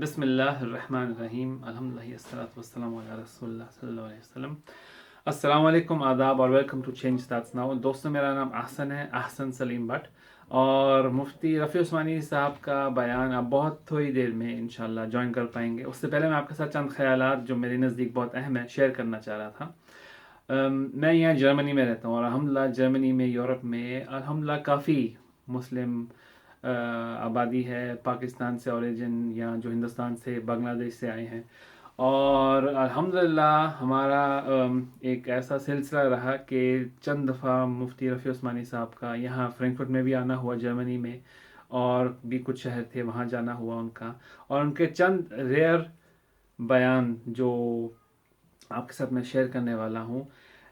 بسم اللہ الرحمن الرحیم الحمدللہ والصلاۃ والسلام علی رسول اللہ صلی اللہ علیہ وسلم۔ السلام علیکم، آداب اور welcome to change starts now. دوستوں، میرا نام احسن ہے، احسن سلیم بٹ، اور مفتی رفیع عثمانی صاحب کا بیان آپ بہت تھوڑی دیر میں انشاءاللہ جوائن کر پائیں گے۔ اس سے پہلے میں آپ کے ساتھ چند خیالات جو میرے نزدیک بہت اہم ہیں شیئر کرنا چاہ رہا تھا۔ میں یہاں جرمنی میں رہتا ہوں، اور الحمدللہ جرمنی میں، یورپ میں الحمدللہ کافی مسلم آبادی ہے، پاکستان سے اوریجن یا جو ہندوستان سے بنگلہ دیش سے آئے ہیں، اور الحمدللہ ہمارا ایک ایسا سلسلہ رہا کہ چند دفعہ مفتی رفیع عثمانی صاحب کا یہاں فرینکفرٹ میں بھی آنا ہوا، جرمنی میں، اور بھی کچھ شہر تھے وہاں جانا ہوا ان کا، اور ان کے چند ریئر بیان جو آپ کے ساتھ میں شیئر کرنے والا ہوں،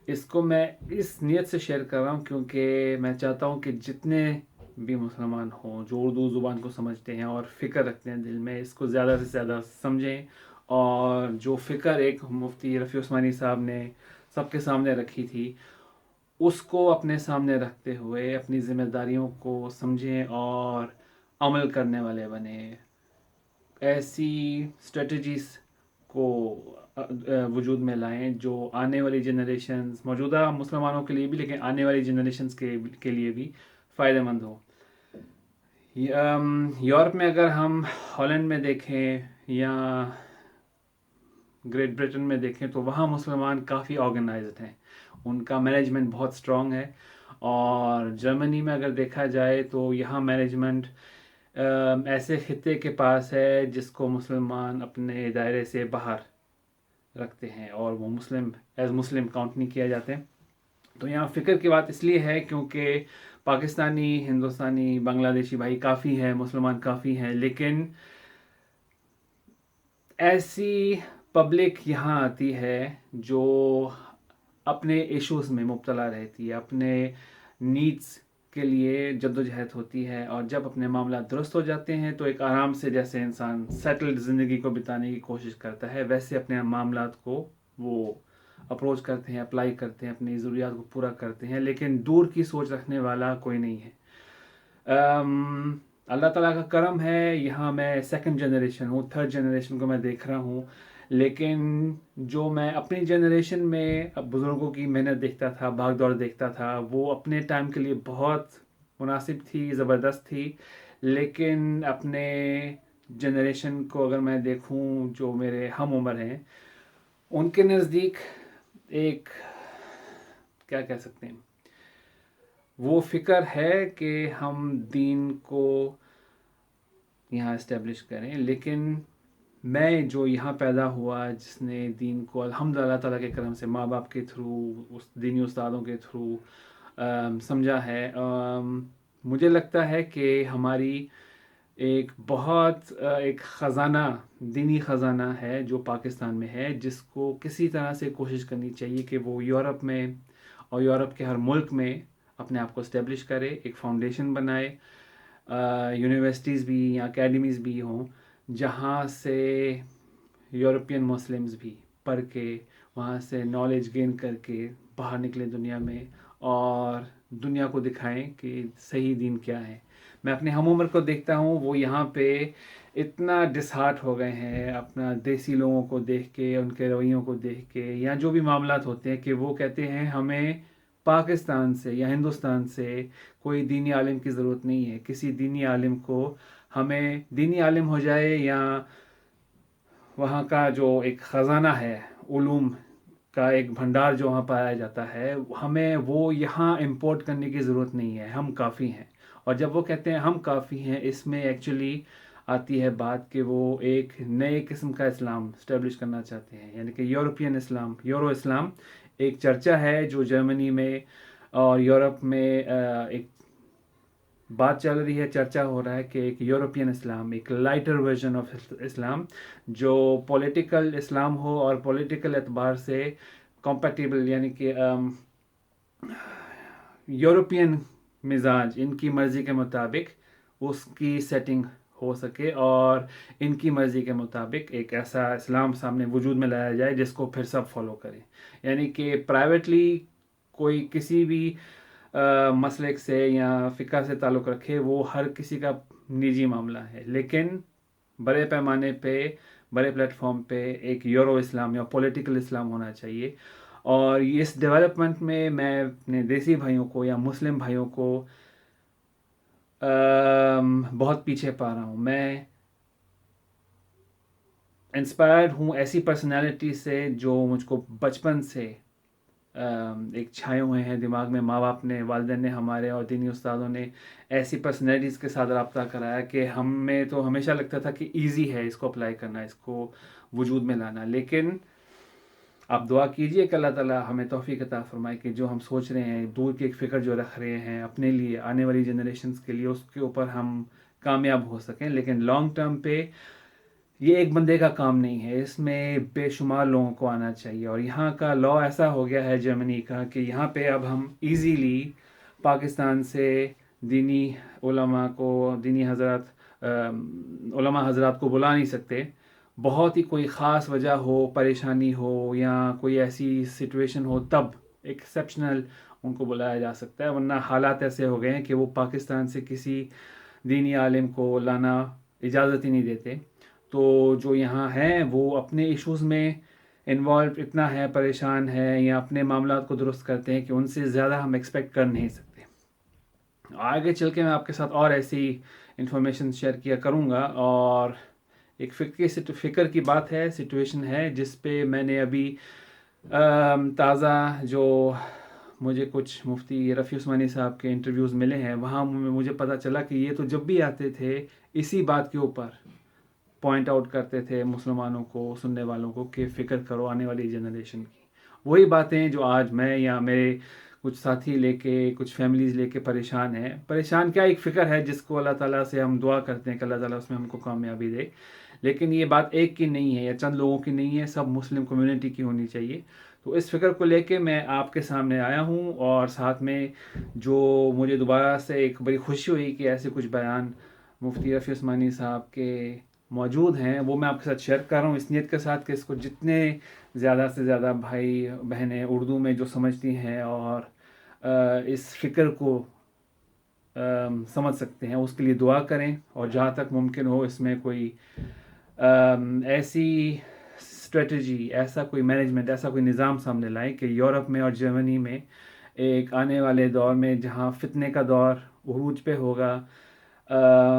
اس کو میں اس نیت سے شیئر کر رہا ہوں کیونکہ میں چاہتا ہوں کہ جتنے بھی مسلمان ہوں جو اردو زبان کو سمجھتے ہیں اور فکر رکھتے ہیں دل میں، اس کو زیادہ سے زیادہ سمجھیں، اور جو فکر ایک مفتی رفیع عثمانی صاحب نے سب کے سامنے رکھی تھی، اس کو اپنے سامنے رکھتے ہوئے اپنی ذمہ داریوں کو سمجھیں اور عمل کرنے والے بنیں۔ ایسی اسٹریٹجیز کو وجود میں لائیں جو آنے والی جنریشنز، موجودہ مسلمانوں کے لیے بھی لیکن آنے والی جنریشنز کے لیے بھی فائدہ مند ہو۔ یورپ میں اگر ہم ہالینڈ میں دیکھیں یا گریٹ برٹن میں دیکھیں تو وہاں مسلمان کافی آرگنائزڈ ہیں، ان کا مینجمنٹ بہت اسٹرانگ ہے، اور جرمنی میں اگر دیکھا جائے تو یہاں مینجمنٹ ایسے خطے کے پاس ہے جس کو مسلمان اپنے دائرے سے باہر رکھتے ہیں، اور وہ مسلم کاؤنٹ نہیں کیا جاتے۔ تو یہاں فکر کی بات اس لیے ہے کیونکہ پاکستانی، ہندوستانی، بنگلہ دیشی بھائی کافی ہیں، مسلمان کافی ہیں، لیکن ایسی پبلک یہاں آتی ہے جو اپنے ایشوز میں مبتلا رہتی ہے، اپنے نیڈس کے لیے جدوجہد ہوتی ہے، اور جب اپنے معاملات درست ہو جاتے ہیں تو ایک آرام سے، جیسے انسان سیٹلڈ زندگی کو بتانے کی کوشش کرتا ہے، ویسے اپنے معاملات کو وہ اپروچ کرتے ہیں، اپلائی کرتے ہیں، اپنی ضروریات کو پورا کرتے ہیں، لیکن دور کی سوچ رکھنے والا کوئی نہیں ہے۔ اللہ تعالیٰ کا کرم ہے، یہاں میں سیکنڈ جنریشن ہوں، تھرڈ جنریشن کو میں دیکھ رہا ہوں، لیکن جو میں اپنی جنریشن میں بزرگوں کی محنت دیکھتا تھا، بھاگ دوڑ دیکھتا تھا، وہ اپنے ٹائم کے لیے بہت مناسب تھی، زبردست تھی، لیکن اپنے جنریشن کو اگر میں دیکھوں جو میرے ہم عمر ہیں، ان کے نزدیک ایک، کیا کہہ سکتے ہیں، وہ فکر ہے کہ ہم دین کو یہاں اسٹیبلش کریں، لیکن میں جو یہاں پیدا ہوا، جس نے دین کو الحمدللہ اللہ تعالیٰ کے کرم سے ماں باپ کے تھرو، اس دینی استادوں کے تھرو سمجھا ہے، مجھے لگتا ہے کہ ہماری ایک بہت ایک خزانہ، دینی خزانہ ہے جو پاکستان میں ہے، جس کو کسی طرح سے کوشش کرنی چاہیے کہ وہ یورپ میں اور یورپ کے ہر ملک میں اپنے آپ کو اسٹیبلش کرے، ایک فاؤنڈیشن بنائے، یونیورسٹیز بھی یا اکیڈمیز بھی ہوں جہاں سے یورپین مسلمز بھی پڑھ کے وہاں سے نالج گین کر کے باہر نکلے دنیا میں، اور دنیا کو دکھائیں کہ صحیح دین کیا ہے۔ میں اپنے ہم عمر کو دیکھتا ہوں، وہ یہاں پہ اتنا ڈس ہارٹ ہو گئے ہیں اپنا دیسی لوگوں کو دیکھ کے، ان کے رویوں کو دیکھ کے، یا جو بھی معاملات ہوتے ہیں، کہ وہ کہتے ہیں ہمیں پاکستان سے یا ہندوستان سے کوئی دینی عالم کی ضرورت نہیں ہے، کسی دینی عالم کو، ہمیں دینی عالم ہو جائے یا وہاں کا جو ایک خزانہ ہے، علوم کا ایک بھنڈار جو وہاں پایا جاتا ہے، ہمیں وہ یہاں امپورٹ کرنے کی ضرورت نہیں ہے، ہم کافی ہیں۔ اور جب وہ کہتے ہیں ہم کافی ہیں، اس میں ایکچولی آتی ہے بات کہ وہ ایک نئے قسم کا اسلام اسٹیبلش کرنا چاہتے ہیں، یعنی کہ یورپین اسلام، یورو اسلام ایک چرچا ہے جو جرمنی میں اور یورپ میں ایک بات چل رہی ہے، چرچا ہو رہا ہے کہ ایک یورپین اسلام، ایک لائٹر ورژن آف اسلام، جو پولیٹیکل اسلام ہو اور پولیٹیکل اعتبار سے کمپیٹیبل، یعنی کہ یورپین مزاج، ان کی مرضی کے مطابق اس کی سیٹنگ ہو سکے، اور ان کی مرضی کے مطابق ایک ایسا اسلام سامنے وجود میں لایا جائے جس کو پھر سب فالو کریں، یعنی کہ پرائیویٹلی کوئی کسی بھی مسلک سے یا فقہ سے تعلق رکھے، وہ ہر کسی کا نجی معاملہ ہے، لیکن بڑے پیمانے پہ بڑے پلیٹ فارم پہ ایک یورو اسلام یا پولیٹیکل اسلام ہونا چاہیے. اور اس ڈیولپمنٹ میں اپنے دیسی بھائیوں کو یا مسلم بھائیوں کو بہت پیچھے پا رہا ہوں. میں انسپائرڈ ہوں ایسی پرسنالٹی سے جو مجھ کو بچپن سے ایک چھائے ہوئے ہیں دماغ میں. ماں باپ نے، والدین نے ہمارے اور دینی استادوں نے ایسی پرسنالٹیز کے ساتھ رابطہ کرایا کہ ہمیں تو ہمیشہ لگتا تھا کہ ایزی ہے اس کو اپلائی کرنا، اس کو وجود میں لانا. لیکن آپ دعا کیجئے کہ اللہ تعالیٰ ہمیں توفیق عطا فرمائے کہ جو ہم سوچ رہے ہیں، دور کی ایک فکر جو رکھ رہے ہیں اپنے لیے، آنے والی جنریشنز کے لیے، اس کے اوپر ہم کامیاب ہو سکیں. لیکن لانگ ٹرم پہ یہ ایک بندے کا کام نہیں ہے، اس میں بے شمار لوگوں کو آنا چاہیے. اور یہاں کا لا ایسا ہو گیا ہے جرمنی کا کہ یہاں پہ اب ہم ایزیلی پاکستان سے دینی علماء کو، دینی علماء حضرات کو بلا نہیں سکتے. بہت ہی کوئی خاص وجہ ہو، پریشانی ہو یا کوئی ایسی سچویشن ہو تب ایکسیپشنل ان کو بلایا جا سکتا ہے، ورنہ حالات ایسے ہو گئے ہیں کہ وہ پاکستان سے کسی دینی عالم کو لانا اجازت ہی نہیں دیتے. تو جو یہاں ہیں وہ اپنے ایشوز میں انوالو اتنا ہے، پریشان ہے یا اپنے معاملات کو درست کرتے ہیں کہ ان سے زیادہ ہم ایکسپیکٹ کر نہیں سکتے. آگے چل کے میں آپ کے ساتھ اور ایسی انفارمیشن شیئر کیا کروں گا. اور ایک فکر کی بات ہے، سچویشن ہے جس پہ میں نے ابھی تازہ جو مجھے کچھ مفتی رفیع عثمانی صاحب کے انٹرویوز ملے ہیں، وہاں مجھے پتہ چلا کہ یہ تو جب بھی آتے تھے اسی بات کے اوپر پوائنٹ آؤٹ کرتے تھے مسلمانوں کو، سننے والوں کو، کہ فکر کرو آنے والی جنریشن کی. وہی باتیں جو آج میں یا میرے کچھ ساتھی لے کے، کچھ فیملیز لے کے پریشان ہیں. پریشان کیا، ایک فکر ہے جس کو اللہ تعالیٰ سے ہم دعا کرتے ہیں کہ اللہ تعالیٰ اس میں ہم کو کامیابی دے. لیکن یہ بات ایک کی نہیں ہے یا چند لوگوں کی نہیں ہے، سب مسلم کمیونٹی کی ہونی چاہیے. تو اس فکر کو لے کے میں آپ کے سامنے آیا ہوں. اور ساتھ میں جو مجھے دوبارہ سے ایک بڑی خوشی ہوئی کہ ایسے کچھ بیان مفتی رفیع عثمانی صاحب کے موجود ہیں، وہ میں آپ کے ساتھ شیئر کر رہا ہوں اس نیت کے ساتھ کہ اس کو جتنے زیادہ سے زیادہ بھائی بہنیں اردو میں جو سمجھتی ہیں اور اس فکر کو سمجھ سکتے ہیں، اس کے لیے دعا کریں. اور جہاں تک ممکن ہو اس میں کوئی ایسی اسٹریٹجی، ایسا کوئی مینجمنٹ، ایسا کوئی نظام سامنے لائیں کہ یورپ میں اور جرمنی میں ایک آنے والے دور میں جہاں فتنے کا دور عروج پہ ہوگا،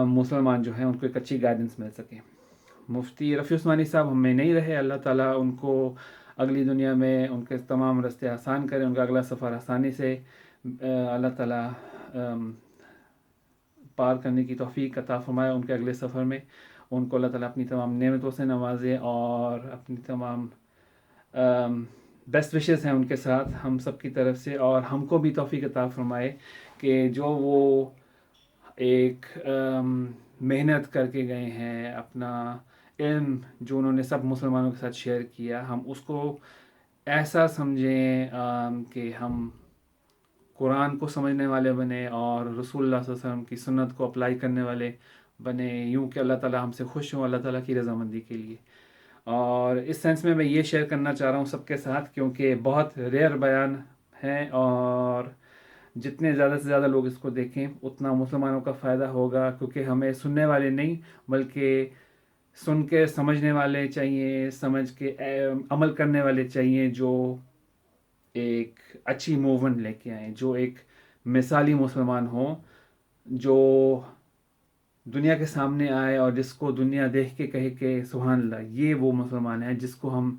مسلمان جو ہیں ان کو ایک اچھی گائیڈنس مل سکے. مفتی رفیع عثمانی صاحب ہم میں نہیں رہے، اللہ تعالیٰ ان کو اگلی دنیا میں ان کے تمام راستے آسان کرے، ان کا اگلا سفر آسانی سے اللہ تعالیٰ پار کرنے کی توفیق عطا فرمائے. ان کے اگلے سفر میں ان کو اللہ تعالیٰ اپنی تمام نعمتوں سے نوازے اور اپنی تمام بیسٹ وشز ہیں ان کے ساتھ ہم سب کی طرف سے. اور ہم کو بھی توفیق عطا فرمائے کہ جو وہ ایک محنت کر کے گئے ہیں، اپنا علم جو انہوں نے سب مسلمانوں کے ساتھ شیئر کیا، ہم اس کو ایسا سمجھیں کہ ہم قرآن کو سمجھنے والے بنے اور رسول اللہ صلی اللہ علیہ وسلم کی سنت کو اپلائی کرنے والے بنے، یوں کہ اللہ تعالیٰ ہم سے خوش ہوں اللہ تعالیٰ کی رضامندی کے لیے. اور اس سینس میں یہ شیئر کرنا چاہ رہا ہوں سب کے ساتھ، کیونکہ بہت ریئر بیان ہیں اور جتنے زیادہ سے زیادہ لوگ اس کو دیکھیں اتنا مسلمانوں کا فائدہ ہوگا. کیونکہ ہمیں سننے والے نہیں بلکہ سن کے سمجھنے والے چاہیے، سمجھ کے عمل کرنے والے چاہیے، جو ایک اچھی موومنٹ لے کے آئیں، جو ایک مثالی مسلمان ہوں، جو دنیا کے سامنے آئے اور جس کو دنیا دیکھ کے کہے کہ سبحان اللہ یہ وہ مسلمان ہے جس کو ہم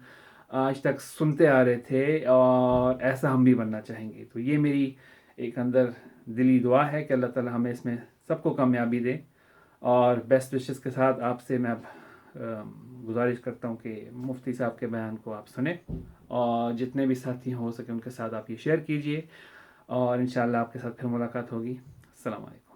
آج تک سنتے آ رہے تھے، اور ایسا ہم بھی بننا چاہیں گے. تو یہ میری ایک اندر دلی دعا ہے کہ اللہ تعالیٰ ہمیں اس میں سب کو کامیابی دے. اور بیسٹ وشز کے ساتھ آپ سے میں اب گزارش کرتا ہوں کہ مفتی صاحب کے بیان کو آپ سنیں اور جتنے بھی ساتھی ہو سکے ان کے ساتھ آپ یہ شیئر کیجئے. اور انشاءاللہ آپ کے ساتھ پھر ملاقات ہوگی. السلام علیکم.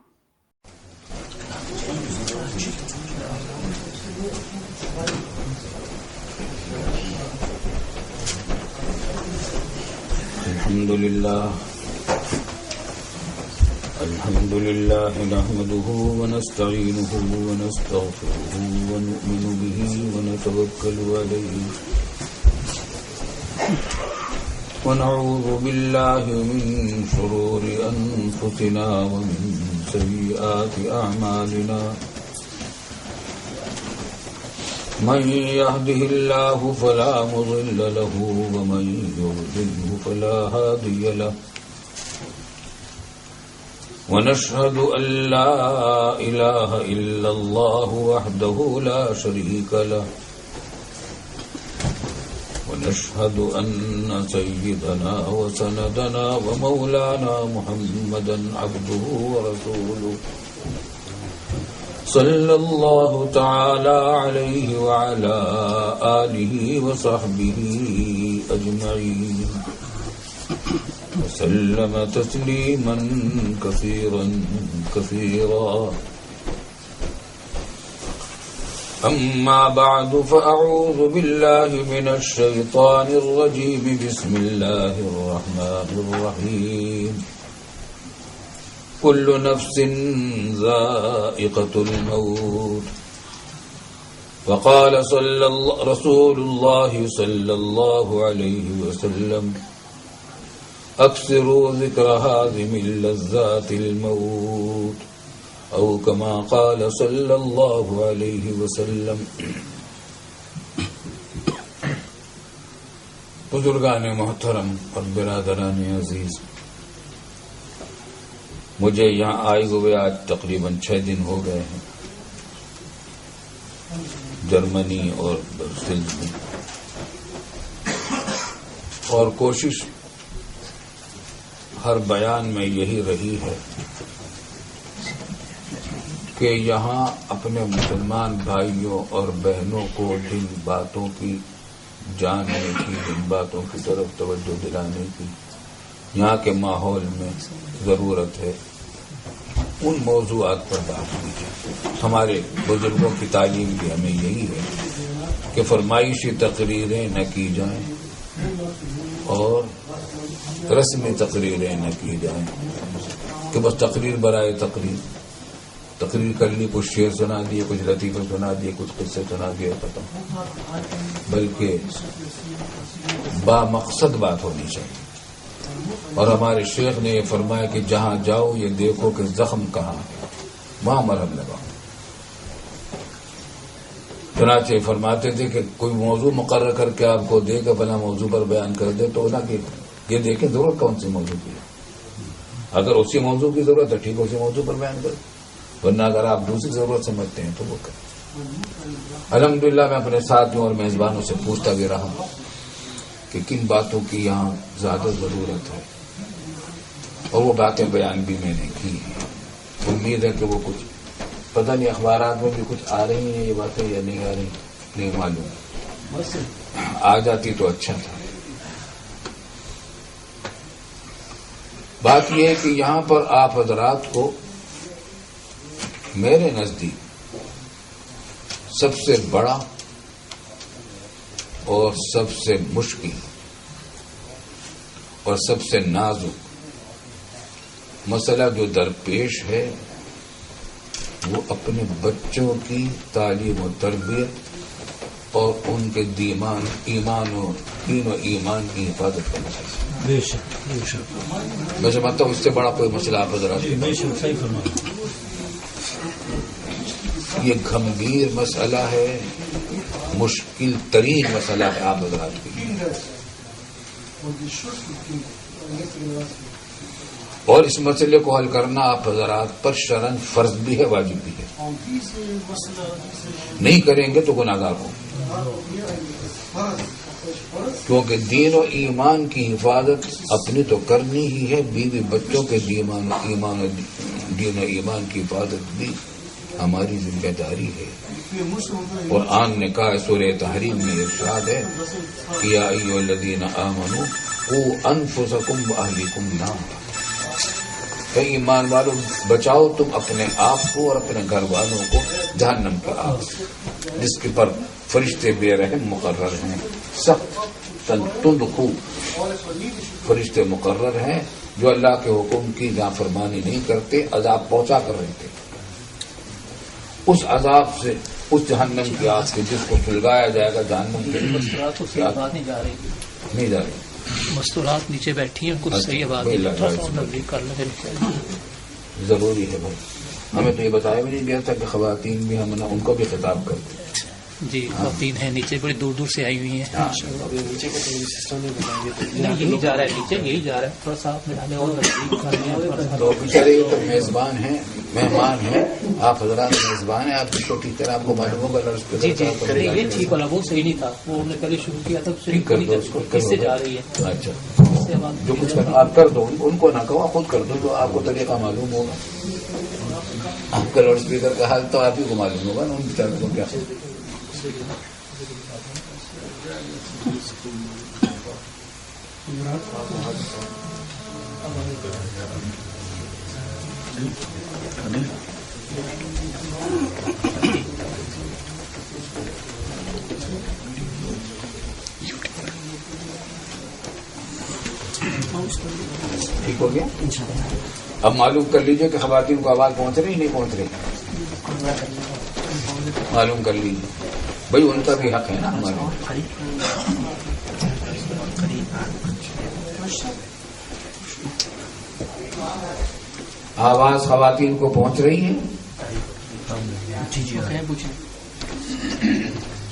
الحمد لله نحمده ونستعينه ونستغفره ونؤمن به ونتوكل عليه ونعوذ بالله من شرور أنفسنا ومن سيئات أعمالنا من يهده الله فلا مضل له ومن يضلله فلا هادي له ونشهد أن لا إله إلا الله وحده لا شريك له ونشهد أن سيدنا وسندنا ومولانا محمدا عبده ورسوله صلى الله تعالى عليه وعلى آله وصحبه أجمعين وسلم تسليما كثيرا كثيرا أما بعد فأعوذ بالله من الشيطان الرجيم بسم الله الرحمن الرحيم كل نفس ذائقة الموت وقال رسول الله صلى الله عليه وسلم أكثروا ذكر هذه اللذات الموت أو كما قال صلى الله عليه وسلم. بزرگان محترم اور برادران عزیز، مجھے یہاں آئے ہوئے آج تقریباً 6 دن ہو گئے ہیں جرمنی اور برسلز میں، اور کوشش ہر بیان میں یہی رہی ہے کہ یہاں اپنے مسلمان بھائیوں اور بہنوں کو جن باتوں کی جاننے کی، جن باتوں کی طرف توجہ دلانے کی یہاں کے ماحول میں ضرورت ہے، ان موضوعات پر بات کیجیے. ہمارے بزرگوں کی تعلیم بھی ہمیں یہی ہے کہ فرمائشی تقریریں نہ کی جائیں اور رسمی تقریریں نہ کی جائیں کہ بس تقریر برائے تقریر کر لی، کچھ شعر سنا دیے، کچھ لطیفے سنا دیے، کچھ قصے سنا دیے، ختم. بلکہ با مقصد بات ہونی چاہیے. اور ہمارے شیخ نے یہ فرمایا کہ جہاں جاؤ یہ دیکھو کہ زخم کہاں ہے، وہاں مرہم لگاؤ. چنانچہ فرماتے تھے کہ کوئی موضوع مقرر کر کے آپ کو دے کہ بنا موضوع پر بیان کر دے تو نہ کہ یہ دیکھیں ضرورت کون سی موضوع کی ہے. اگر اسی موضوع کی ضرورت ہے ٹھیک، اسی موضوع پر بیان کریں، ورنہ اگر آپ دوسری ضرورت سمجھتے ہیں تو وہ کریں. الحمدللہ میں اپنے ساتھیوں اور میزبانوں سے پوچھتا بھی رہا کہ کن باتوں کی یہاں زیادہ ضرورت ہے، اور وہ باتیں بیان بھی میں نے کی ہیں. امید ہے کہ وہ کچھ پتہ نہیں اخبارات میں بھی کچھ آ رہی ہیں یہ باتیں یا نہیں آ رہی، نہیں معلوم. آ جاتی تو اچھا تھا. بات یہ ہے کہ یہاں پر آپ حضرات کو میرے نزدیک سب سے بڑا اور سب سے مشکل اور سب سے نازک مسئلہ جو درپیش ہے وہ اپنے بچوں کی تعلیم و تربیت اور ان کے دین و ایمان کی حفاظت کرنا چاہیے. میں سمجھتا ہوں اس سے بڑا کوئی مسئلہ آپ حضرات یہ گمبھیر مسئلہ ہے، مشکل ترین مسئلہ ہے آپ حضرات کے لیے. اور اس مسئلے کو حل کرنا آپ حضرات پر شرعاً فرض بھی ہے، واجب بھی ہے. نہیں کریں گے تو گناہگار ہوں، کیونکہ دین و ایمان کی حفاظت اپنی تو کرنی ہی ہے، بیوی بچوں کے دین و ایمان کی حفاظت بھی ہماری ذمہ داری ہے. قرآن نے کہا سورہ تحریم میں ارشاد ہے کہ یا ایھا الذین آمنوا قوا انفسکم واہلیکم نارا، اے ایمان والو بچاؤ تم اپنے آپ کو اور اپنے گھر والوں کو جہنم کی آگ سے، جس کے پر فرشتے بے رحم مقرر ہیں، سخت تندخو فرشتے مقرر ہیں جو اللہ کے حکم کی نافرمانی نہیں کرتے، عذاب پہنچا کر رہتے. اس عذاب سے، اس جہنم کی آگ سے جس کو سلگایا جائے گا جہنم کے نہیں جا رہی مستورات نیچے بیٹھی ہیں، کچھ صحیح بات کر لیں. ضروری ہے بھائی، ہمیں تو یہ بتایا بھی نہیں گیا تھا کہ خواتین بھی ہم ان کو بھی خطاب کرتے. جی خواتین ہیں نیچے بڑی دور دور سے آئی ہوئی ہیں. نیچے کا سسٹم نہیں بتائیں گے نہیں یہی جا رہا ہے نیچے یہی جا رہا ہے تھوڑا سا آپ میں اور نزدیک کر لیں تو بیچارے تو میزبان ہیں مہمان ہیں آپ حضرات میزبان ہیں آپ کو ٹھیک طرح آپ کو معلوم ہوگا جی جی نہیں یہ ٹھیک والا وہ صحیح نہیں تھا وہ ہم نے پہلے شروع کیا تھا اس سے جا رہی ہے. اچھا جو کچھ کرنا آپ کر دو ان کو نہ کہو آپ خود کر دو تو آپ کو طریقہ معلوم ہوگا. آپ کا لاؤڈ اسپیکر کا حال تو آپ ہی کو معلوم ہوگا نا ان بیچاروں کو کیا. ٹھیک ہو گیا. اب معلوم کر لیجئے کہ خواتین کو آواز پہنچ رہی نہیں پہنچ رہی. معلوم کر لیجیے بھائی ان کا بھی حق ہے نا ہمارا. آواز خواتین کو پہنچ رہی ہے.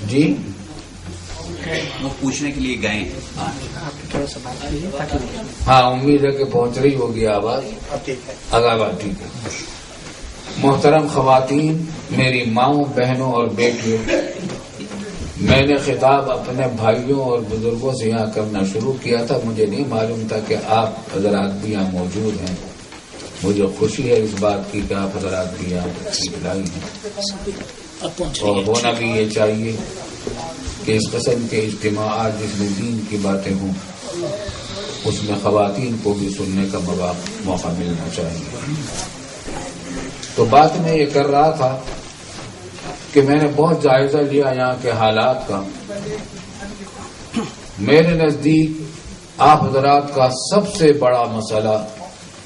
جی وہ پوچھنے کے لیے گئے. ہاں امید ہے کہ پہنچ رہی ہوگی آواز. آواز ٹھیک ہے. محترم خواتین میری ماؤں بہنوں اور بیٹیوں میں نے خطاب اپنے بھائیوں اور بزرگوں سے یہاں کرنا شروع کیا تھا. مجھے نہیں معلوم تھا کہ آپ حضرات بھی یہاں موجود ہیں. مجھے خوشی ہے اس بات کی کہ آپ حضرات بھی یہاں تشریف لائی ہیں اور ہونا بھی یہ چاہیے کہ اس قسم کے اجتماعات جس میں دین کی باتیں ہوں اس میں خواتین کو بھی سننے کا موقع ملنا چاہیے. تو بات میں یہ کر رہا تھا کہ میں نے بہت جائزہ لیا یہاں کے حالات کا. میرے نزدیک آپ حضرات کا سب سے بڑا مسئلہ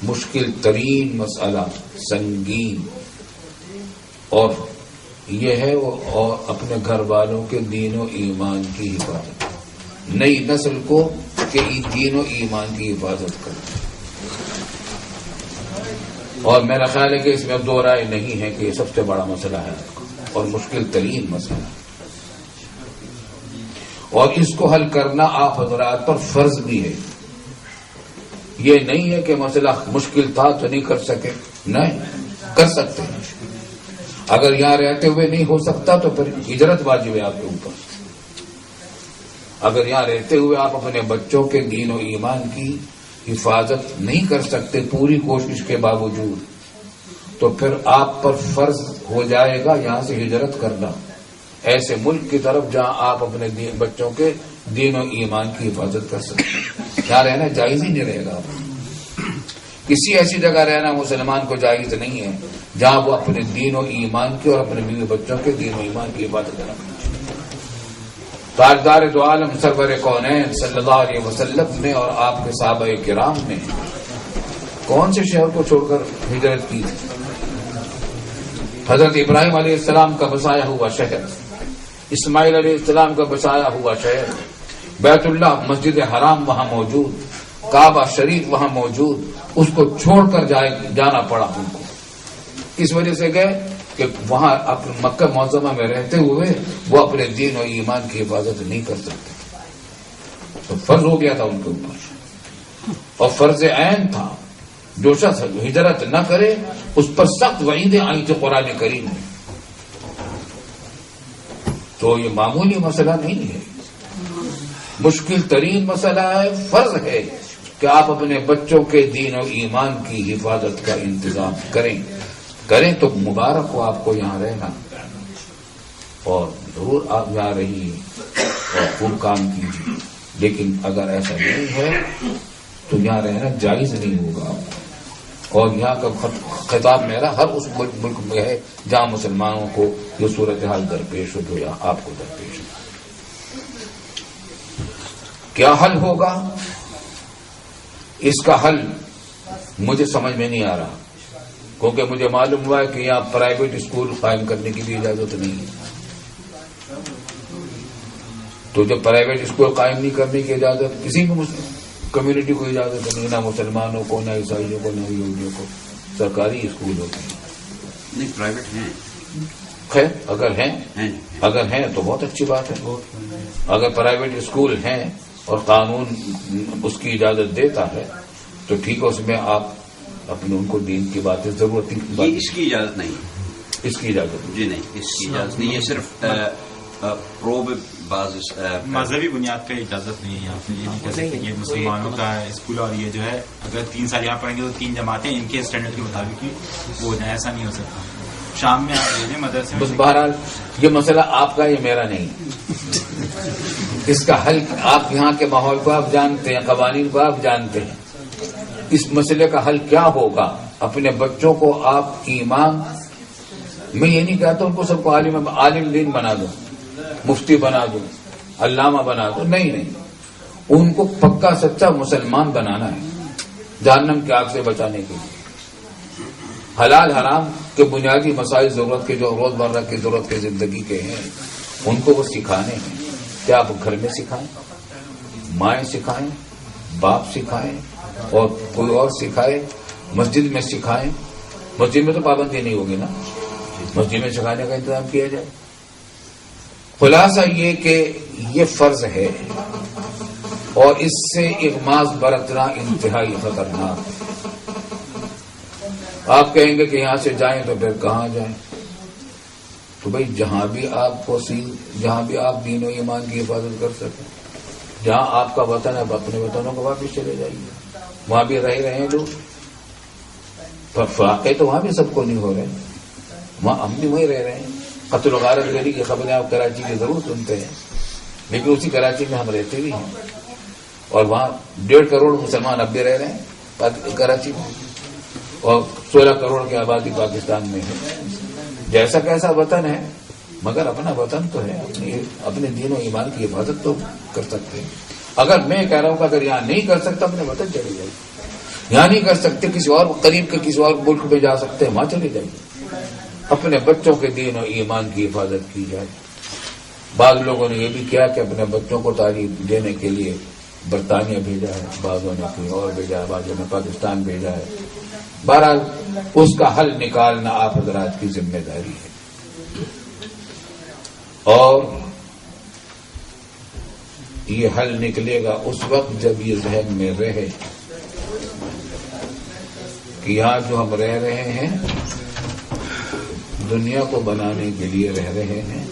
مشکل ترین مسئلہ سنگین اور یہ ہے اور اپنے گھر والوں کے دین و ایمان کی حفاظت. نئی نسل کو کہ دین و ایمان کی حفاظت کرے. اور میرا خیال ہے کہ اس میں اب دو رائے نہیں ہے کہ یہ سب سے بڑا مسئلہ ہے اور مشکل ترین مسئلہ ہے اور اس کو حل کرنا آپ حضرات پر فرض بھی ہے. یہ نہیں ہے کہ مسئلہ مشکل تھا تو نہیں کر سکے. نہیں کر سکتے ہیں. اگر یہاں رہتے ہوئے نہیں ہو سکتا تو پھر ہجرت واجب ہے آپ کے اوپر. اگر یہاں رہتے ہوئے آپ اپنے بچوں کے دین و ایمان کی حفاظت نہیں کر سکتے پوری کوشش کے باوجود تو پھر آپ پر فرض ہو جائے گا یہاں سے ہجرت کرنا ایسے ملک کی طرف جہاں آپ اپنے بچوں کے دین و ایمان کی حفاظت کر سکتے ہیں. یہاں رہنا جائز ہی نہیں رہے گا. کسی ایسی جگہ رہنا مسلمان کو جائز نہیں ہے جہاں وہ اپنے دین و ایمان کی اور اپنے بیوی بچوں کے دین و ایمان کی حفاظت کرنا. تاجدار دو عالم سرور کونین صلی اللہ علیہ وسلم نے اور آپ کے صحابہ کرام نے کون سے شہر کو چھوڑ کر ہجرت کی تھی؟ حضرت ابراہیم علیہ السلام کا بسایا ہوا شہر، اسماعیل علیہ السلام کا بسایا ہوا شہر، بیت اللہ مسجد حرام وہاں موجود، کعبہ شریف وہاں موجود، اس کو چھوڑ کر جانا پڑا ان کو. کس وجہ سے گئے کہ وہاں مکہ معظمہ میں رہتے ہوئے وہ اپنے دین و ایمان کی حفاظت نہیں کر سکتے. تو فرض ہو گیا تھا ان کے اوپر اور فرض عین تھا. جو شخص ہجرت نہ کرے اس پر سخت وعیدیں آئی تھی قرآن کریم میں. تو یہ معمولی مسئلہ نہیں ہے، مشکل ترین مسئلہ ہے. فرض ہے کہ آپ اپنے بچوں کے دین و ایمان کی حفاظت کا انتظام کریں تو مبارک ہو آپ کو یہاں رہنا اور ضرور آپ یہاں رہیے اور خوب کام کیجیے. لیکن اگر ایسا نہیں ہے تو یہاں رہنا جائز نہیں ہوگا آپ کو. اور یہاں کا خطاب میرا ہر اس ملک میں ہے جہاں مسلمانوں کو یہ صورتحال درپیش ہو جو یہاں آپ کو درپیش ہے. کیا حل ہوگا؟ اس کا حل مجھے سمجھ میں نہیں آ رہا کیونکہ مجھے معلوم ہوا ہے کہ یہاں پرائیویٹ اسکول قائم کرنے کی بھی اجازت نہیں ہے. تو جب پرائیویٹ اسکول قائم نہیں کرنے کی اجازت کسی بھی کمیونٹی کو اجازت نہیں، نہ مسلمانوں کو، نہ عیسائیوں کو، نہ یہودیوں کو. سرکاری اسکول ہوتے ہیں. نہیں پرائیویٹ ہیں خیر اگر ہیں ہیں اگر ہیں تو بہت اچھی بات ہے. اگر پرائیویٹ اسکول ہیں اور قانون اس کی اجازت دیتا ہے تو ٹھیک ہے، اس میں آپ اپنے ان کو دین کی باتیں ضرورت یہ اس کی اجازت نہیں ہے. اس کی اجازت جی نہیں، اس کی اجازت نہیں ہے. صرف پروب بعض مذہبی بنیاد پہ اجازت نہیں ہے یہاں پہ. یہ نہیں کہہ سکتے کہ یہ مسلمانوں کا اسکول اور یہ جو ہے اگر 3 سال یہاں پڑھیں گے تو 3 جماعتیں ان کے اسٹینڈرڈ کے مطابق ہی وہ ہو جائیں، ایسا نہیں ہو سکتا. شام میں آپ لے مدرسے بس. میں بہرحال یہ مسئلہ آپ کا، یہ میرا نہیں. اس کا حل آپ یہاں کے ماحول کو آپ جانتے ہیں، قوانین کو آپ جانتے ہیں. اس مسئلے کا حل کیا ہوگا؟ اپنے بچوں کو آپ ایمان، میں یہ نہیں کہتا ان کو سب کو عالم دین بنا دو، مفتی بنا دو، علامہ بنا دو، نہیں، ان کو پکا سچا مسلمان بنانا ہے جہنم کی آگ سے بچانے کے لیے. حلال حرام کے بنیادی مسائل ضرورت کے جو روزمرہ کی ضرورت کے زندگی کے ہیں ان کو وہ سکھانے ہیں. کیا آپ گھر میں سکھائیں، مائیں سکھائیں، باپ سکھائیں اور کوئی اور سکھائے، مسجد میں سکھائیں. مسجد میں تو پابندی نہیں ہوگی نا، مسجد میں سکھانے کا انتظام کیا جائے. خلاصہ یہ کہ یہ فرض ہے اور اس سے اغماض برتنا انتہائی خطرناک ہے. آپ کہیں گے کہ یہاں سے جائیں تو پھر کہاں جائیں؟ تو بھئی جہاں بھی آپ دین و ایمان کی حفاظت کر سکیں، جہاں آپ کا وطن ہے اپنے وطنوں کو واپس چلے جائیے. وہاں بھی رہ ہیں لوگ، پر واقع تو وہاں بھی سب کو نہیں ہو رہے، وہاں ہم بھی وہیں رہ رہے ہیں. قتل و غارت گری کی خبریں آپ کراچی کی ضرور سنتے ہیں، لیکن اسی کراچی میں ہم رہتے بھی ہیں اور وہاں 1.5 کروڑ مسلمان اب بھی رہ رہے ہیں کراچی میں اور 16 کروڑ کی آبادی پاکستان میں ہے. جیسا کیسا وطن ہے مگر اپنا وطن تو ہے، اپنے دین و ایمان کی حفاظت تو کر سکتے ہیں. اگر میں کہہ رہا ہوں کہ اگر یہاں نہیں کر سکتا اپنے وطن چلے جائیے. یہاں نہیں کر سکتے کسی اور قریب کے کسی اور ملک میں جا سکتے ہیں، وہاں چلے جائیے. اپنے بچوں کے دین و ایمان کی حفاظت کی جائے. بعض لوگوں نے یہ بھی کیا کہ اپنے بچوں کو تعلیم دینے کے لیے برطانیہ بھیجا ہے، بعضوں نے کہیں اور بھیجا ہے، بعضوں نے پاکستان بھیجا ہے. بہرحال اس کا حل نکالنا آپ حضرات کی ذمہ داری ہے. اور یہ حل نکلے گا اس وقت جب یہ ذہن میں رہے کہ یہاں جو ہم رہ رہے ہیں دنیا کو بنانے کے لیے رہ رہے ہیں.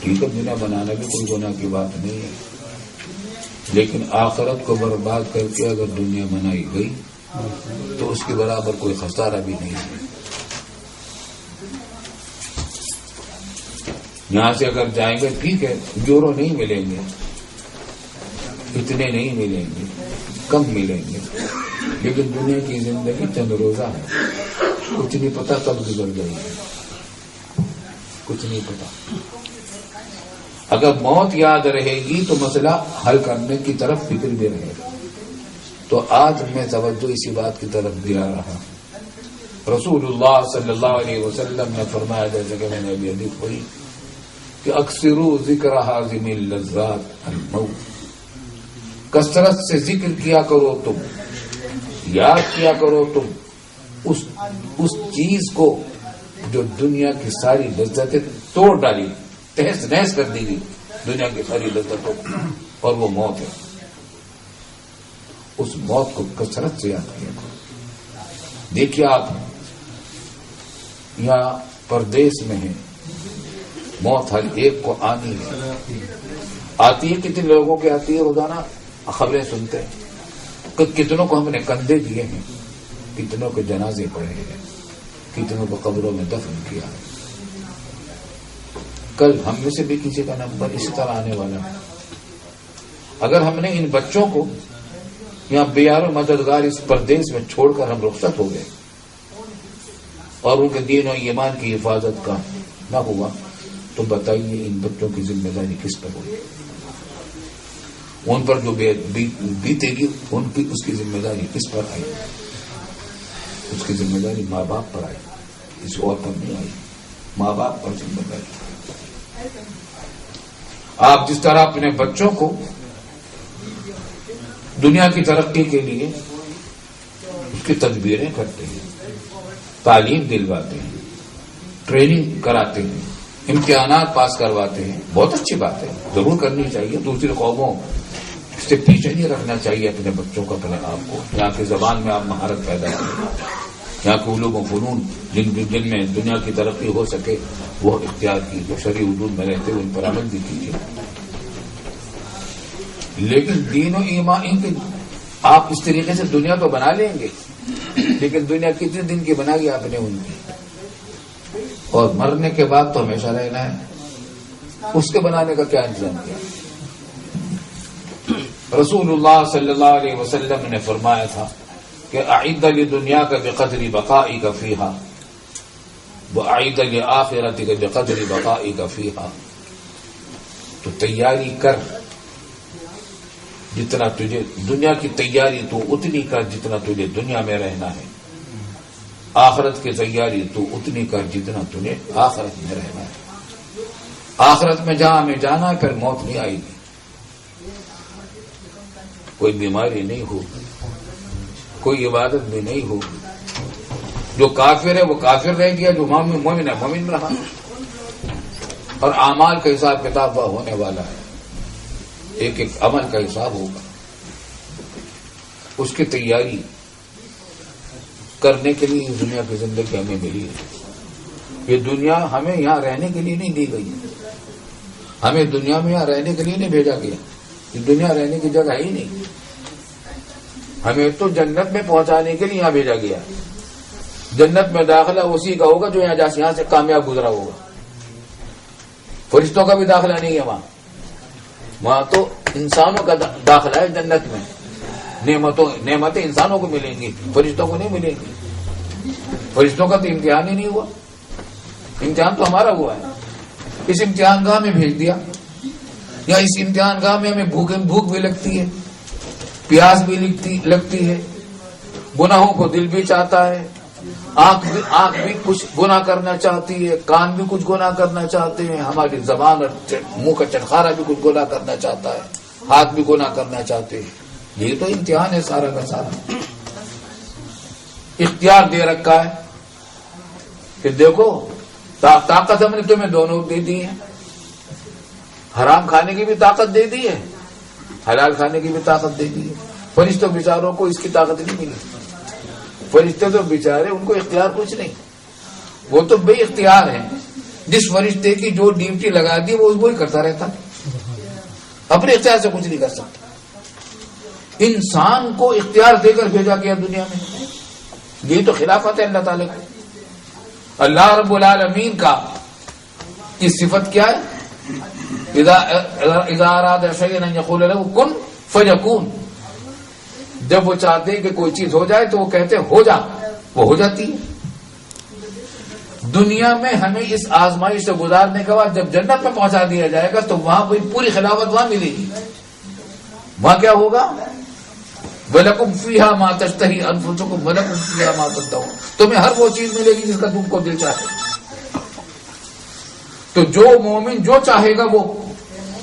ٹھیک ہے، دنیا بنانا بھی کوئی گناہ کی بات نہیں ہے، لیکن آخرت کو برباد کر کے اگر دنیا بنائی گئی تو اس کے برابر کوئی خسارہ بھی نہیں ہے. یہاں سے اگر جائیں گے ٹھیک ہے، یورو نہیں ملیں گے، اتنے نہیں ملیں گے، کم ملیں گے، لیکن دنیا کی زندگی چند روزہ ہے، کچھ نہیں پتا کب گزر گئی ہے، کچھ نہیں پتا. اگر موت یاد رہے گی تو مسئلہ حل کرنے کی طرف فکر بھی رہے گا. تو آج میں توجہ اسی بات کی طرف دلا رہا. رسول اللہ صلی اللہ علیہ وسلم نے فرمایا، جیسے کہ میں نے ابھی حدیث پڑھی کہ اکثروا ذکر حازم اللذات الموت. کثرت سے ذکر کیا کرو تم، یاد کیا کرو تم اس چیز کو جو دنیا کی ساری لذتیں توڑ ڈالی، تہس نہس کر دی گئی دنیا کی ساری لذتوں کو، اور وہ موت ہے. اس موت کو کثرت سے یاد کیا کرو. دیکھیے آپ یہاں پردیس میں ہیں، موت ہر ایک کو آنی ہے، آتی ہے. کتنے لوگوں کی آتی ہے روزانہ خبریں سنتے ہیں کہ کتنوں کو ہم نے کندھے دیے ہیں، کتنوں کے جنازے پڑے ہیں، کتنوں کو قبروں میں دفن کیا ہے. کل ہم میں سے بھی کسی کا نمبر اسی طرح آنے والا ہے. اگر ہم نے ان بچوں کو یہاں بیار و مددگار اس پردیس میں چھوڑ کر ہم رخصت ہو گئے اور ان کے دین و ایمان کی حفاظت کا نہ ہوا تو بتائیے ان بچوں کی ذمہ داری کس پر ہوگی؟ ان پر جو بیتے گی اس کی ذمہ داری کس پر آئی؟ اس کی ذمہ داری ماں باپ پر آئی، کسی اور پر نہیں آئی. ماں باپ پر ذمہ داری. آپ جس طرح اپنے بچوں کو دنیا کی ترقی کے لیے اس کی تدبیریں کرتے ہیں، تعلیم دلواتے ہیں، ٹریننگ کراتے ہیں, امتحانات پاس کرواتے ہیں, بہت اچھی بات ہے, ضرور کرنی چاہیے. دوسری قوموں سے پیچھے نہیں رکھنا چاہیے اپنے بچوں کو, اپنے آپ کو. یہاں کی زبان میں آپ مہارت پیدا کریں, یہاں کے علوم و فنون جن میں دنیا کی ترقی ہو سکے وہ اختیار کیجیے, شرعی حدود میں رہتے ہوئے ان پر عمل بھی کیجیے. لیکن دین و ایمان ان کی آپ اس طریقے سے دنیا تو بنا لیں گے, لیکن دنیا کتنے دن کی بنائی آپ نے ان کی, اور مرنے کے بعد تو ہمیشہ رہنا ہے. اس کے بنانے کا کیا انتظام کیا؟ رسول اللہ صلی اللہ علیہ وسلم نے فرمایا تھا کہ اعد لدنیا کا بقدر بقائی کا فیہا واعد لآخرت کا بقدر بقائی کا فیہا. تو تیاری کر جتنا تجھے دنیا کی تیاری تو اتنی کر جتنا تجھے دنیا میں رہنا ہے, آخرت کی تیاری تو اتنی کر جتنا تجھے آخرت میں رہنا ہے. آخرت میں جہاں ہمیں جانا ہے پھر موت نہیں آئے گی, کوئی بیماری نہیں ہوگی, کوئی عبادت بھی نہیں ہوگی. جو کافر ہے وہ کافر رہ گیا, جو مومن ہے مومن رہا. اور اعمال کا حساب کتاب ہونے والا ہے, ایک ایک عمل کا حساب ہوگا. اس کی تیاری کرنے کے لیے دنیا کی زندگی ہمیں ملی ہے. یہ دنیا ہمیں یہاں رہنے کے لیے نہیں دی گئی ہے, ہمیں دنیا میں یہاں رہنے کے لیے نہیں بھیجا گیا. یہ دنیا رہنے کی جگہ ہی نہیں, ہمیں تو جنت میں پہنچانے کے لیے یہاں بھیجا گیا. جنت میں داخلہ اسی کا ہوگا جو یہاں سے کامیاب گزرا ہوگا. فرشتوں کا بھی داخلہ نہیں ہے وہاں تو انسانوں کا داخلہ ہے جنت میں. نعمتیں انسانوں کو ملیں گی, فرشتوں کو نہیں ملیں گی. فرشتوں کا تو امتحان ہی نہیں ہوا, امتحان تو ہمارا ہوا ہے. اس امتحان گاہ میں بھیج دیا, یا اس امتحان گاہ میں ہمیں بھوک بھی لگتی ہے, پیاس بھی لگتی ہے, گناہوں کو دل بھی چاہتا ہے, آنکھ بھی کچھ گناہ کرنا چاہتی ہے, کان بھی کچھ گناہ کرنا چاہتے ہیں, ہماری زبان اور منہ کا چٹخارا بھی کچھ گناہ کرنا چاہتا ہے, ہاتھ بھی گناہ کرنا چاہتے ہیں. یہ تو امتحان ہے سارا کا سارا. اختیار دے رکھا ہے کہ دیکھو طاقت ہم نے تمہیں دونوں دے دی ہے, حرام کھانے کی بھی طاقت دے دی ہے, حلال کھانے کی بھی طاقت دے دی ہے. فرشتوں بیچاروں کو اس کی طاقت نہیں ملی. فرشتے تو بیچارے ان کو اختیار کچھ نہیں, وہ تو بے اختیار ہیں. جس فرشتے کی جو ڈیوٹی لگا دی وہ وہی کرتا رہتا, اپنے اختیار سے کچھ نہیں کر سکتا. انسان کو اختیار دے کر بھیجا گیا دنیا میں. یہ تو خلافت ہے اللہ تعالی کی. اللہ رب العالمین کی صفت کیا ہے؟ اذا اراد شیئا ان یقول له کن فیکون. جب وہ چاہتے ہیں کہ کوئی چیز ہو جائے تو وہ کہتے ہو جا, وہ ہو جاتی ہے. دنیا میں ہمیں اس آزمائش سے گزارنے کے بعد جب جنت میں پہنچا دیا جائے گا تو وہاں کوئی پوری خلافت وہاں ملے گی. وہاں کیا ہوگا؟ وَلَكُمْ فِيهَا مَا تَشْتَهِي أَنفُسُكُمْ وَلَكُمْ فِيهَا مَا تَدَّعُونَ. تمہیں ہر وہ چیز ملے گی جس کا تم کو دل چاہے. تو جو مومن جو چاہے گا وہ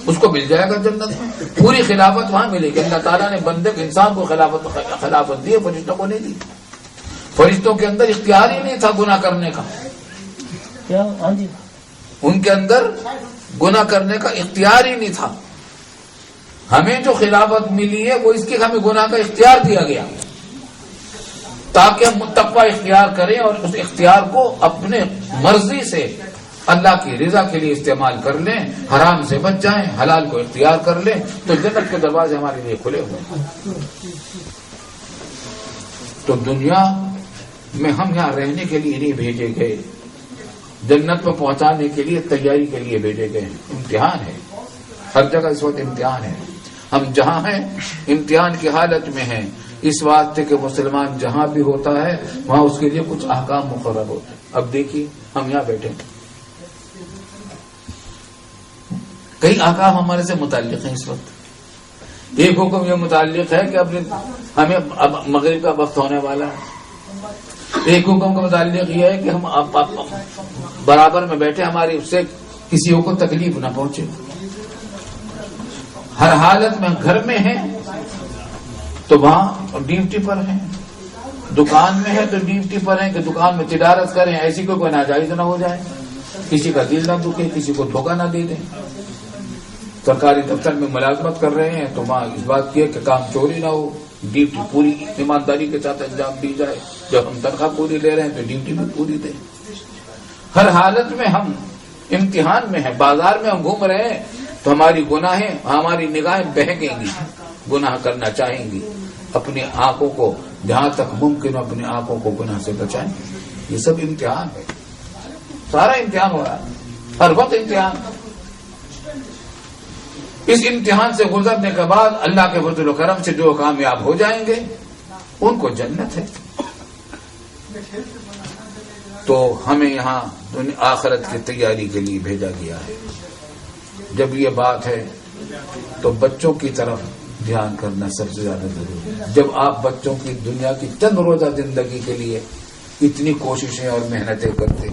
اس کو مل جائے گا جنت میں. پوری خلافت وہاں ملے گی. اللہ تعالیٰ نے بندے کو انسان کو خلافت دی ہے, فرشتوں کو نہیں دی. فرشتوں کے اندر اختیار ہی نہیں تھا گناہ کرنے کا. ان کے اندر گناہ کرنے کا اختیار ہی نہیں تھا. ہمیں جو خلافت ملی ہے وہ اس کی ہمیں گناہ کا اختیار دیا گیا تاکہ ہم تقوی اختیار کریں اور اس اختیار کو اپنے مرضی سے اللہ کی رضا کے لیے استعمال کر لیں, حرام سے بچ جائیں, حلال کو اختیار کر لیں, تو جنت کے دروازے ہمارے لیے کھلے ہوئے ہیں. تو دنیا میں ہم یہاں رہنے کے لیے نہیں بھیجے گئے, جنت میں پہنچانے کے لیے تیاری کے لیے بھیجے گئے. امتحان ہے, ہر جگہ اس وقت امتحان ہے. ہم جہاں ہیں امتحان کی حالت میں ہیں, اس واسطے کہ مسلمان جہاں بھی ہوتا ہے وہاں اس کے لیے کچھ احکام مقرر ہوتے ہیں. اب دیکھیے ہم یہاں بیٹھے, کئی احکام ہمارے سے متعلق ہیں اس وقت. ایک حکم یہ متعلق ہے کہ ہمیں اب مغرب کا وقت ہونے والا ہے. ایک حکم کا متعلق یہ ہے کہ ہم برابر میں بیٹھے, ہماری اس سے کسی کو تکلیف نہ پہنچے. ہر حالت میں گھر میں ہیں تو وہاں ڈیوٹی پر ہیں, دکان میں ہے تو ڈیوٹی پر ہیں کہ دکان میں تجارت کریں، ایسی کوئی ناجائز نہ ہو جائے، کسی کا دل نہ دکھے، کسی کو دھوکہ نہ دے دیں. سرکاری دفتر میں ملازمت کر رہے ہیں تو وہاں اس بات کی ہے کہ کام چوری نہ ہو، ڈیوٹی پوری ایمانداری کے ساتھ انجام دی جائے. جب ہم تنخواہ پوری لے رہے ہیں تو ڈیوٹی بھی پوری دیں. ہر حالت میں ہم امتحان میں ہیں. بازار میں ہم گھوم رہے ہیں تو ہماری گناہیں، ہماری نگاہیں بہکیں گی، گناہ کرنا چاہیں گی. اپنی آنکھوں کو جہاں تک ممکن ہو اپنی آنکھوں کو گناہ سے بچائیں. یہ سب امتحان ہے، سارا امتحان ہو رہا ہے، ہر وقت امتحان. اس امتحان سے گزرنے کے بعد اللہ کے فضل و کرم سے جو کامیاب ہو جائیں گے ان کو جنت ہے. تو ہمیں یہاں آخرت کی تیاری کے لیے بھیجا گیا ہے. جب یہ بات ہے تو بچوں کی طرف دھیان کرنا سب سے زیادہ ضروری ہے. جب آپ بچوں کی دنیا کی چند روزہ زندگی کے لیے اتنی کوششیں اور محنتیں کرتے،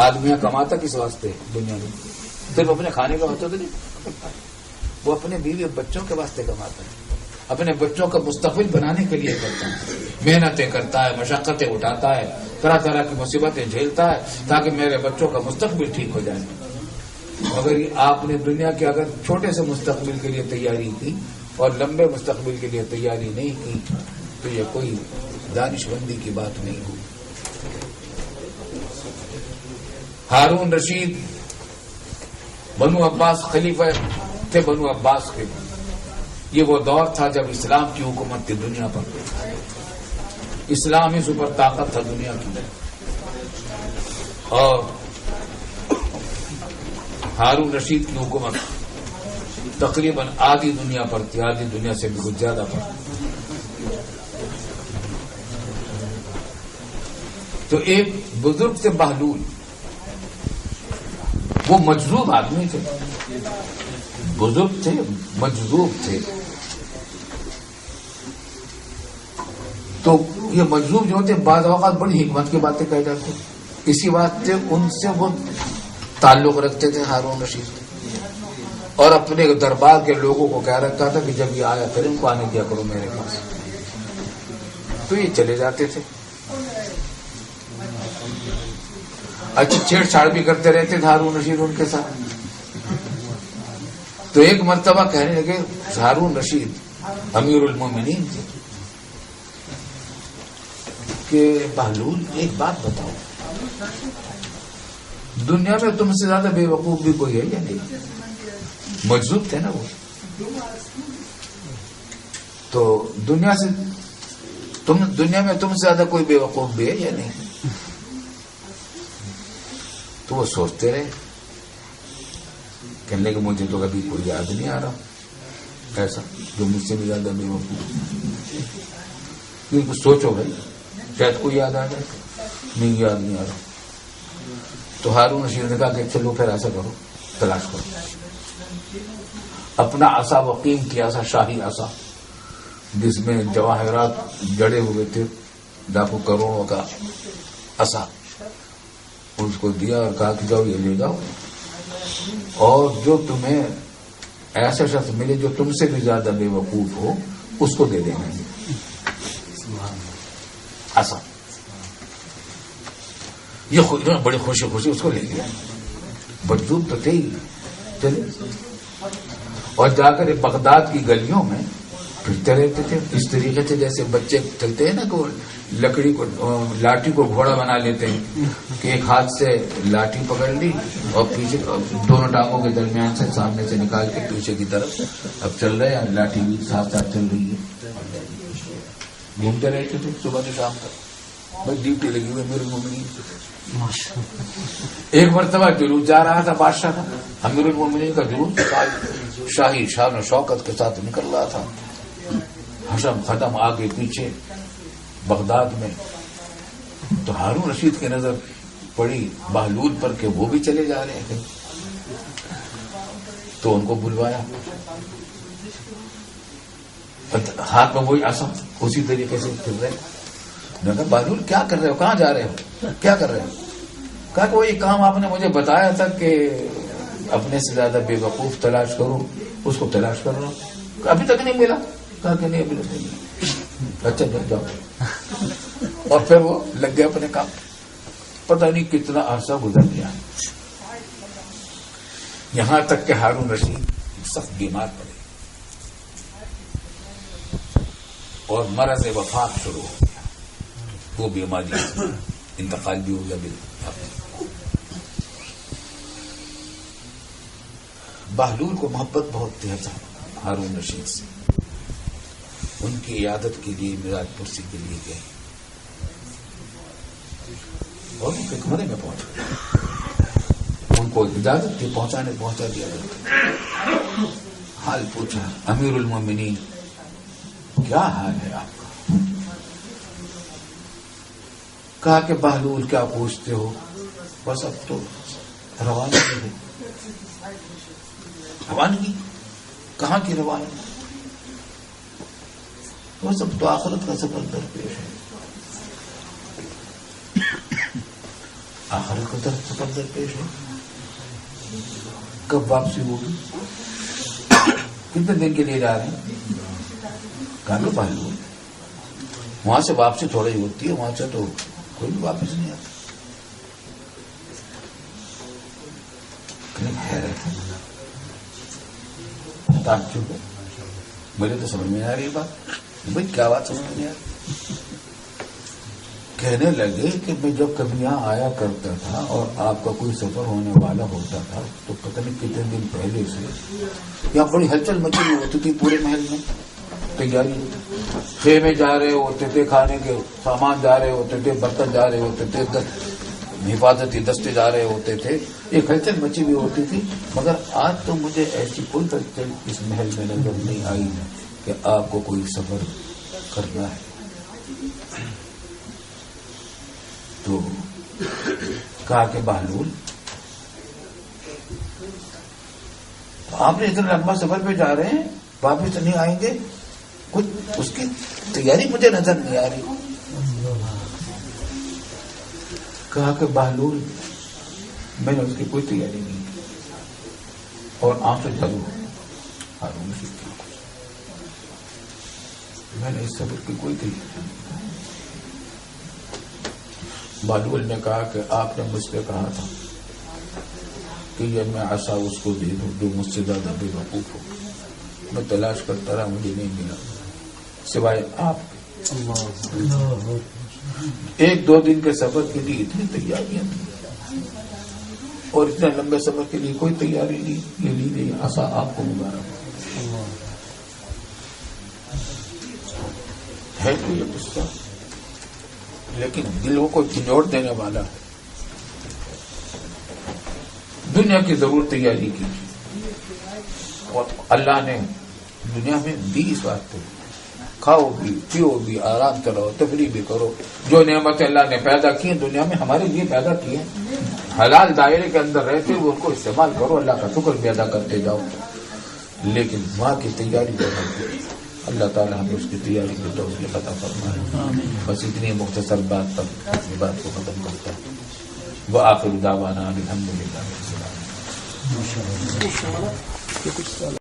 آدمی کماتا کس واسطے دنیا میں؟ صرف اپنے کھانے کا واسطے تو نہیں، وہ اپنے بیوی اور بچوں کے واسطے کماتا ہے، اپنے بچوں کا مستقبل بنانے کے لیے کرتا ہے، محنتیں کرتا ہے، مشقتیں اٹھاتا ہے، طرح طرح کی مصیبتیں جھیلتا ہے تاکہ میرے بچوں کا مستقبل ٹھیک ہو جائے. مگر آپ نے دنیا کے اگر چھوٹے سے مستقبل کے لیے تیاری کی اور لمبے مستقبل کے لیے تیاری نہیں کی تو یہ کوئی دانش مندی کی بات نہیں ہوئی. ہارون رشید بنو عباس خلیفہ تھے، بنو عباس کے. یہ وہ دور تھا جب اسلام کی حکومت تھی دنیا پر، اسلام ہی سپر طاقت تھا دنیا کی. اور ہارون رشید کی حکومت تقریباً آدھی دنیا پر تھی، آدھی دنیا سے بھی کچھ زیادہ پر. تو ایک بزرگ سے بہلول، وہ مجذوب آدمی تھے، بزرگ تھے، مجذوب تھے. تو یہ مجذوب جو ہوتے بعض اوقات بڑی حکمت کی باتیں کہہ جاتے، اسی بات سے ان سے وہ تعلق رکھتے تھے ہارون رشید، اور اپنے دربار کے لوگوں کو کہہ رکھا تھا کہ جب یہ آیا کریں ان کو آنے دیا کرو میرے پاس. تو یہ چلے جاتے تھے، اچھی چھیڑ چھاڑ بھی کرتے رہتے تھے ہارون رشید ان کے ساتھ. تو ایک مرتبہ کہنے لگے ہارون رشید امیر المومنین تھے کہ بہلول ایک بات بتاؤ، دنیا میں تم سے زیادہ بے وقوف بھی کوئی ہے یا نہیں؟ مجذوب تھے نا وہ. تو دنیا میں تم سے زیادہ کوئی بے وقوف بھی ہے یا نہیں؟ تو وہ سوچتے رہے، کہنے کہ مجھے تو کبھی کوئی یاد نہیں آ رہا ایسا جو مجھ سے بھی زیادہ بے وقوف. کچھ سوچو بھائی، شاید کوئی یاد آ جائے. نہیں، یاد نہیں آ رہا. تو ہارون رشید نے کہا کہ چلو پھر ایسا کرو، تلاش کرو. اپنا عصا، وقیم کی عصا، شاہی عصا جس میں جواہرات جڑے ہوئے تھے، لاکھوں کروڑوں کا عصا، اس کو دیا اور کہا کہ جاؤ یہ لے جاؤ، اور جو تمہیں ایسا شخص ملے جو تم سے بھی زیادہ بے وقوف ہو اس کو دے دینا ہے عصا. یہ بڑی خوشی خوشی اس کو لے لیا. مجذوب تو تھے ہی، چلے اور جا کر بغداد کی گلیوں میں پھرتے رہتے تھے اس طریقے سے جیسے بچے چلتے ہیں نا، کہ لکڑی کو، لاٹھی کو گھوڑا بنا لیتے ہیں کہ ایک ہاتھ سے لاٹھی پکڑ لی اور پیچھے دونوں ٹانگوں کے درمیان سے سامنے سے نکال کے پیچھے کی طرف اب چل رہے ہیں، لاٹھی بھی ساتھ ساتھ چل رہی ہے. گھومتے رہتے تھے صبح سے شام تک، بس ڈیوٹی لگی ہوئی امیر المومنین. ایک مرتبہ جلوس جا رہا تھا بادشاہ کا، امیر المومنین کا جلوس شاہی شان و شوکت کے ساتھ نکل رہا تھا، حشم ختم آگے پیچھے بغداد میں. تو ہارون رشید کی نظر پڑی بہلول پر کہ وہ بھی چلے جا رہے ہیں، تو ان کو بلوایا. ہاتھ میں وہی عصا اسی طریقے سے پھر رہے. بہلول کیا کر رہے ہو، کہاں جا رہے ہو، کیا کر رہے ہو؟ کہا کہ وہی کام آپ نے مجھے بتایا تھا کہ اپنے سے زیادہ بے وقوف تلاش کرو، اس کو تلاش کر رہا ہوں. ابھی تک نہیں ملا. کہا کہ نہیں ابھی تک نہیں. اچھا جاؤ. اور پھر وہ لگ گیا اپنے کام. پتہ نہیں کتنا عرصہ گزر گیا, یہاں تک کہ ہارون رشید سخت بیمار پڑے اور مرض وفات شروع ہو گیا. وہ بیماری انتقال بھی ہو گیا. بہلول کو محبت بہت تیز تھا ہارون رشید سے. ان کی عیادت کے لیے میراج پرسی کے لیے گئے اور ان کے کمرے میں پہنچ گئے. ان کو اجازت تھی پہنچا دیا گیا. حال پوچھا, امیر المومنین کیا حال ہے آپ کا؟ کہا کہ بہلول کیا پوچھتے ہو, بس اب تو روانگی ہے. روانگی کہاں کی روانگی؟ وہ سب تو آخرت کا سفر درپیش ہے. آخرت کا سفر درپیش ہے. کب واپسی ہوگی؟ کتنے دن کے لیے جا رہے ہیں؟ کہاں کہ بہلول وہاں سے واپسی تھوڑی ہی ہوتی ہے, وہاں سے تو کوئی بھی واپس نہیں آتا. تعجب ہے, مجھے تو سمجھ میں آ رہی بات. بھائی کیا بات سمجھ میں نہیں آ رہی؟ کہنے لگے کہ میں جب کبھی یہاں آیا کرتا تھا اور آپ کا کوئی سفر ہونے والا ہوتا تھا تو پتہ نہیں کتنے دن پہلے سے یہاں بڑی ہلچل مچی ہوئی ہوتی تھی پورے محل میں. تیاری خیمے جا رہے ہوتے تھے, کھانے کے سامان جا رہے ہوتے تھے, برتن جا رہے ہوتے تھے, حفاظتی دستے جا رہے ہوتے تھے. ایک ہلچل مچی ہوئی ہوتی تھی. مگر آج تو مجھے ایسی کوئی ہلچل اس محل میں نظر نہیں آئی کہ آپ کو کوئی سفر کرنا ہے. تو کہا کہ بہلول تو آپ نے اتنا لمبا سفر پہ جا رہے ہیں, واپس نہیں آئیں گے, کچھ اس کی تیاری مجھے نظر نہیں آ رہی. کہا کہ بہلول میں نے اس کی کوئی تیاری نہیں کی اور آپ سے ضرور ہارون رشید کی میں نے اس سفر کی کوئی تیاری نہیں کی. بہلول نے کہا کہ آپ نے مجھ سے کہا تھا کہ یہ میں عصا اس کو دے دوں جو مجھ سے زیادہ بے وقوف ہو. میں تلاش کرتا رہا, مجھے نہیں ملا سوائے آپ کے. 1-2 دن کے سفر کے لیے اتنی تیاریاں تھیں اور اتنے لمبے سفر کے لیے کوئی تیاری نہیں. یہ لیجیے عصا آپ کو مبارک ہے. تو یہ قصہ لیکن دلوں کو جھنجھوڑ دینے والا ہے. دنیا کی ضرور تیاری کی اور اللہ نے دنیا میں دی اس بات کو, کھاؤ بھی, پیو بھی, آرام کرو, تفریح بھی کرو. جو نعمتیں اللہ نے پیدا کی ہیں دنیا میں ہمارے لیے پیدا کی ہیں, حلال دائرے کے اندر رہتے ہوئے ان کو استعمال کرو, اللہ کا شکر بھی ادا کرتے جاؤ. لیکن وہاں کی تیاری کرو, اللہ تعالیٰ ہمیں اس کی تیاری کی توفیق عطا فرمائے. بس اتنی مختصر بات پر یہ بات کو ختم کرتا ہوں. وآخر دعوانا الحمدللہ.